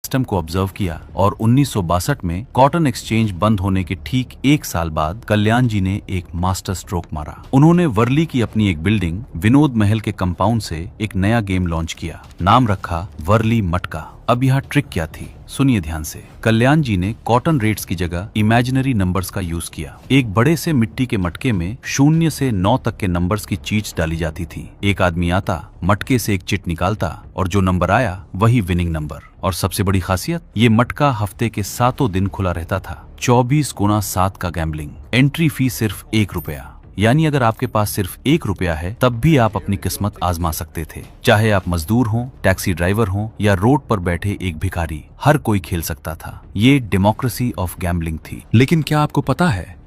System को observe किया और 1962 में कॉटन एक्सचेंज बंद होने के ठीक 1 साल बाद कल्याण जी ने एक मास्टर स्ट्रोक मारा। उन्होंने वर्ली की अपनी एक बिल्डिंग विनोद महल के कंपाउंड से एक नया गेम लॉन्च किया। नाम रखा वर्ली मटका। अब यहाँ ट्रिक क्या थी, सुनिए ध्यान से। कल्याण जी ने कॉटन रेट्स की जगह इमेजिनरी नंबर्स का यूज किया। एक बड़े से मिट्टी के मटके में 0 से 9 तक के नंबर्स की चीज डाली जाती थी। एक आदमी आता, मटके से एक चिट निकालता और जो नंबर आया वही विनिंग नंबर। और सबसे बड़ी खासियत, ये मटका हफ्ते के 7 दिन खुला रहता था। 24 गुना 7 का गैम्बलिंग। एंट्री फी सिर्फ 1 रुपया, यानी अगर आपके पास सिर्फ 1 रुपया है तब भी आप अपनी किस्मत आजमा सकते थे। चाहे आप मजदूर हों, टैक्सी ड्राइवर हों या रोड पर बैठे एक भिखारी, हर कोई खेल सकता था। ये डेमोक्रेसी ऑफ गैम्बलिंग थी। लेकिन क्या आपको पता है,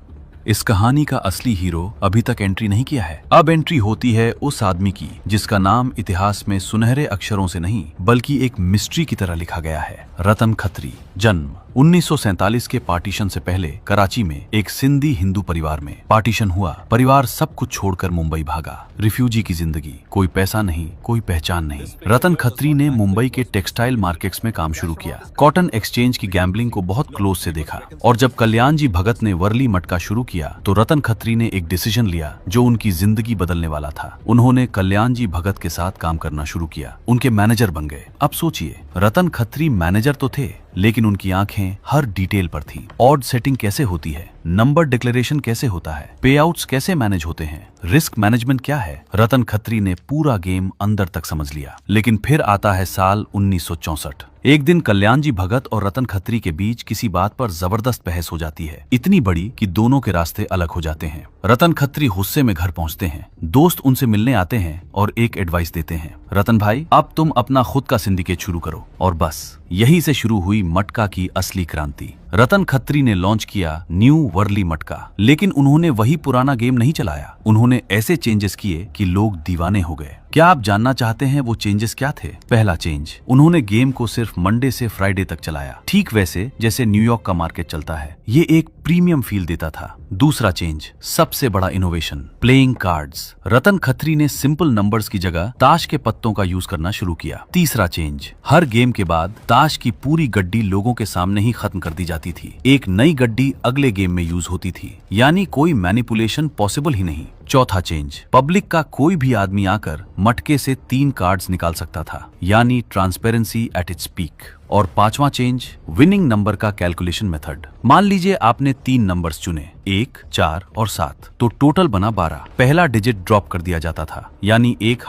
इस कहानी का असली हीरो अभी तक एंट्री नहीं किया है। अब एंट्री होती है उस आदमी की जिसका नाम इतिहास में सुनहरे अक्षरों से नहीं बल्कि एक मिस्ट्री की तरह लिखा गया है। रतन खत्री। जन्म 1947 के पार्टीशन से पहले कराची में एक सिंधी हिंदू परिवार में। पार्टीशन हुआ, परिवार सब कुछ छोड़कर मुंबई भागा। रिफ्यूजी की जिंदगी, कोई पैसा नहीं, कोई पहचान नहीं। रतन खत्री ने मुंबई के टेक्सटाइल मार्केट्स में काम शुरू किया। कॉटन एक्सचेंज की गैम्बलिंग को बहुत क्लोज से देखा और जब कल्याण जी भगत ने वर्ली मटका शुरू किया तो रतन खत्री ने एक डिसीजन लिया जो उनकी जिंदगी बदलने वाला था। उन्होंने कल्याण जी भगत के साथ काम करना शुरू किया। उनके मैनेजर बन गए। अब सोचिए, रतन खत्री मैनेजर तो थे लेकिन उनकी आंखें हर डिटेल पर थीं। ऑड सेटिंग कैसे होती है, नंबर डिक्लेरेशन कैसे होता है, पे आउट्स कैसे मैनेज होते हैं, रिस्क मैनेजमेंट क्या है। रतन खत्री ने पूरा गेम अंदर तक समझ लिया। लेकिन फिर आता है साल 1964। एक दिन कल्याण जी भगत और रतन खत्री के बीच किसी बात पर जबरदस्त बहस हो जाती है, इतनी बड़ी कि दोनों के रास्ते अलग हो जाते हैं। रतन खत्री गुस्से में घर पहुंचते हैं। दोस्त उनसे मिलने आते हैं और एक एडवाइस देते हैं, रतन भाई अब तुम अपना खुद का सिंडिकेट शुरू करो। और बस यहीं से शुरू हुई मटका की असली क्रांति। रतन खत्री ने लॉन्च किया न्यू वर्ली मटका, लेकिन उन्होंने वही पुराना गेम नहीं चलाया। उन्होंने ऐसे चेंजेस किए कि लोग दीवाने हो गए। क्या आप जानना चाहते हैं वो चेंजेस क्या थे? पहला चेंज, उन्होंने गेम को सिर्फ मंडे से फ्राइडे तक चलाया, ठीक वैसे जैसे न्यूयॉर्क का मार्केट चलता है। ये एक प्रीमियम फील देता था। दूसरा चेंज, सबसे बड़ा इनोवेशन, प्लेइंग कार्ड्स। रतन खत्री ने सिंपल नंबर्स की जगह ताश के पत्तों का यूज करना शुरू किया। तीसरा चेंज, हर गेम के बाद ताश की पूरी गड्डी लोगों के सामने ही खत्म कर दी जाती थी। एक नई गड्डी अगले गेम में यूज होती थी, यानी कोई मैनिपुलेशन पॉसिबल ही नहीं। चौथा चेंज, पब्लिक का कोई भी आदमी आकर मटके से 3 कार्ड्स निकाल सकता था, यानी ट्रांसपेरेंसी एट इट्स पीक। और पांचवा चेंज, विनिंग नंबर का कैलकुलेशन मेथड। मान लीजिए आपने 3 नंबर्स चुने, 1, 4 और 7, तो टोटल बना 12। पहला डिजिट ड्रॉप कर दिया जाता था, यानी 1